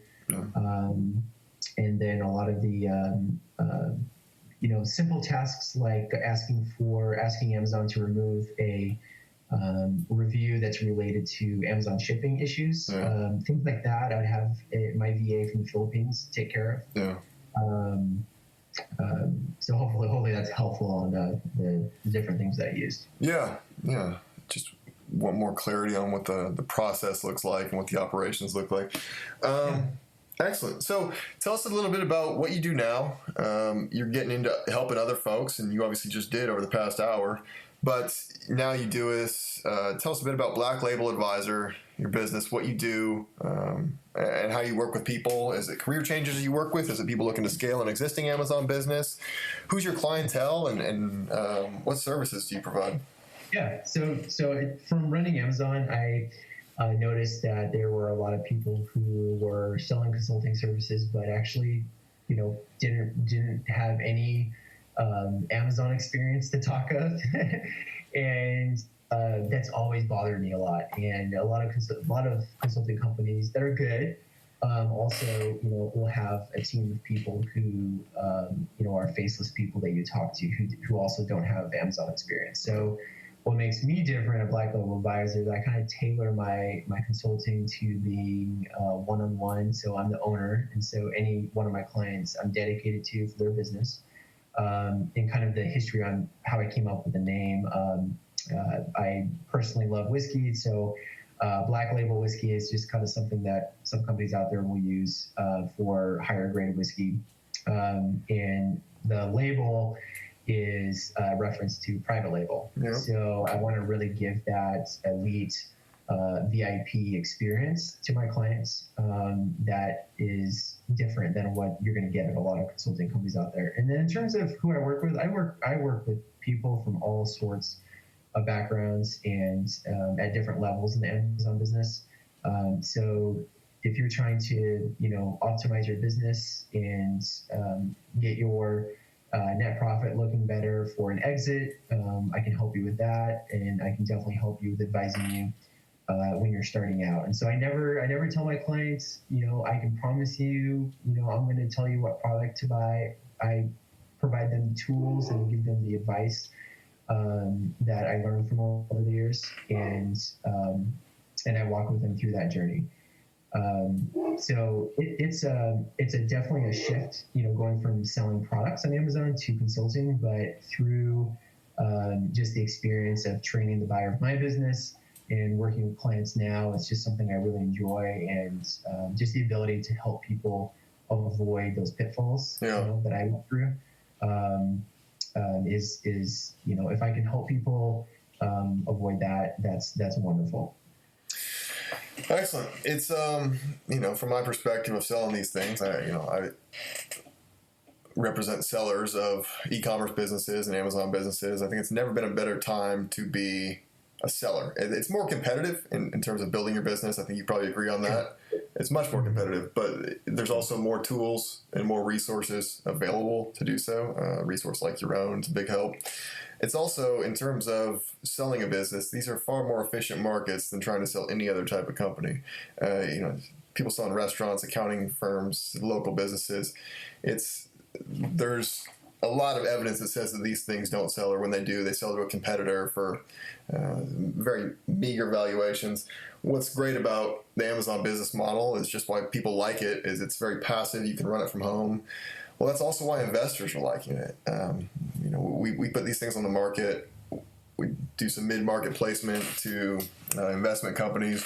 And then a lot of the, simple tasks like asking Amazon to remove a review that's related to Amazon shipping issues. Things like that, I would have my VA from the Philippines take care of. So hopefully that's helpful on the different things that I used. Yeah. Just want more clarity on what the process looks like and what the operations look like. Excellent. So tell us a little bit about what you do now. You're getting into helping other folks, and you obviously just did over the past hour. But now you do this. Tell us a bit about Black Label Advisor, your business, what you do, and how you work with people. Is it career changers you work with? Is it people looking to scale an existing Amazon business? Who's your clientele, and what services do you provide? Yeah, so from running Amazon, I noticed that there were a lot of people who were selling consulting services, but actually, didn't have any Amazon experience to talk of, and that's always bothered me a lot. And a lot of consulting companies that are good also, will have a team of people who are faceless people that you talk to who also don't have Amazon experience. So what makes me different at Black Label Advisor is I kind of tailor my consulting to being one-on-one. So I'm the owner, and so any one of my clients I'm dedicated to for their business. And kind of the history on how I came up with the name. I personally love whiskey, so Black Label whiskey is just kind of something that some companies out there will use for higher grade whiskey. And the label is a reference to private label. Yeah. So I want to really give that elite VIP experience to my clients that is different than what you're going to get at a lot of consulting companies out there. And then in terms of who I work with, I work with people from all sorts of backgrounds and at different levels in the Amazon business. So if you're trying to, optimize your business and get your net profit looking better for an exit, I can help you with that, and I can definitely help you with advising you when you're starting out. And so I never tell my clients, I can promise you, I'm going to tell you what product to buy. I provide them tools and give them the advice that I learned from over the years, and I walk with them through that journey. So it's definitely a shift, going from selling products on Amazon to consulting, but through just the experience of training the buyer of my business and working with clients now, it's just something I really enjoy, and just the ability to help people avoid those pitfalls that I went through is if I can help people avoid that, that's wonderful. Excellent. It's from my perspective of selling these things, I represent sellers of e-commerce businesses and Amazon businesses. I think it's never been a better time to be a seller. It's more competitive in terms of building your business. I think you probably agree on that. It's much more competitive, but there's also more tools and more resources available to do so. A resource like your own is a big help. It's also, in terms of selling a business, these are far more efficient markets than trying to sell any other type of company. People selling restaurants, accounting firms, local businesses. There's a lot of evidence that says that these things don't sell, or when they do, they sell to a competitor for very meager valuations. What's great about the Amazon business model is just why people like it is it's very passive. You can run it from home. Well, that's also why investors are liking it. We put these things on the market. We do some mid-market placement to investment companies.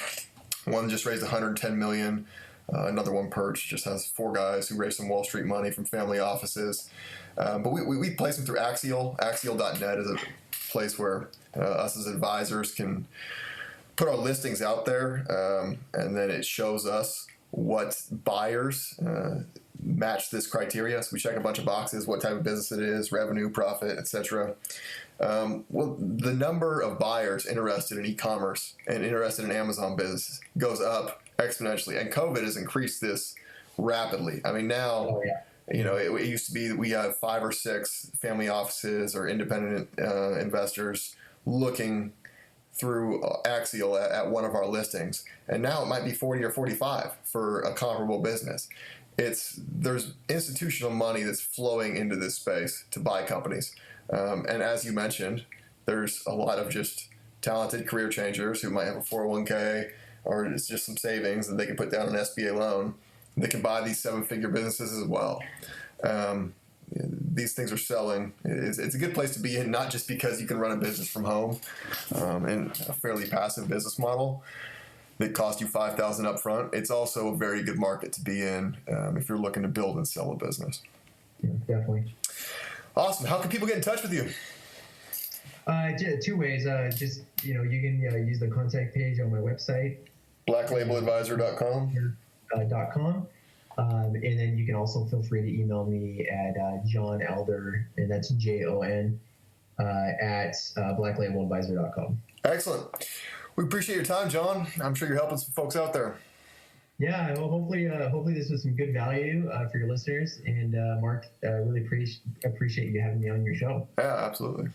One just raised $110 million. Another one, Perch, just has 4 guys who raised some Wall Street money from family offices. But we place them through Axial. Axial.net is a place where us as advisors can put our listings out there, and then it shows us what buyers match this criteria. So we check a bunch of boxes, what type of business it is, revenue, profit, etc. Well, the number of buyers interested in e-commerce and interested in Amazon business goes up exponentially, and COVID has increased this rapidly. I mean, now, it used to be that we have 5 or 6 family offices or independent investors looking through Axial at one of our listings, and now it might be 40 or 45 for a comparable business. There's institutional money that's flowing into this space to buy companies, and as you mentioned, there's a lot of just talented career changers who might have a 401k or it's just some savings that they can put down an SBA loan. They can buy these 7-figure businesses as well. These things are selling. It's a good place to be in, not just because you can run a business from home and a fairly passive business model that costs you $5,000 up front. It's also a very good market to be in if you're looking to build and sell a business. Yeah, definitely. Awesome. How can people get in touch with you? 2 ways. You can use the contact page on my website, blacklabeladvisor.com. .com. And then you can also feel free to email me at John Elder, and that's Jon, at blacklabeladvisor.com. Excellent. We appreciate your time, John. I'm sure you're helping some folks out there. Yeah, well, hopefully this was some good value for your listeners. And Mark, really appreciate you having me on your show. Yeah, absolutely.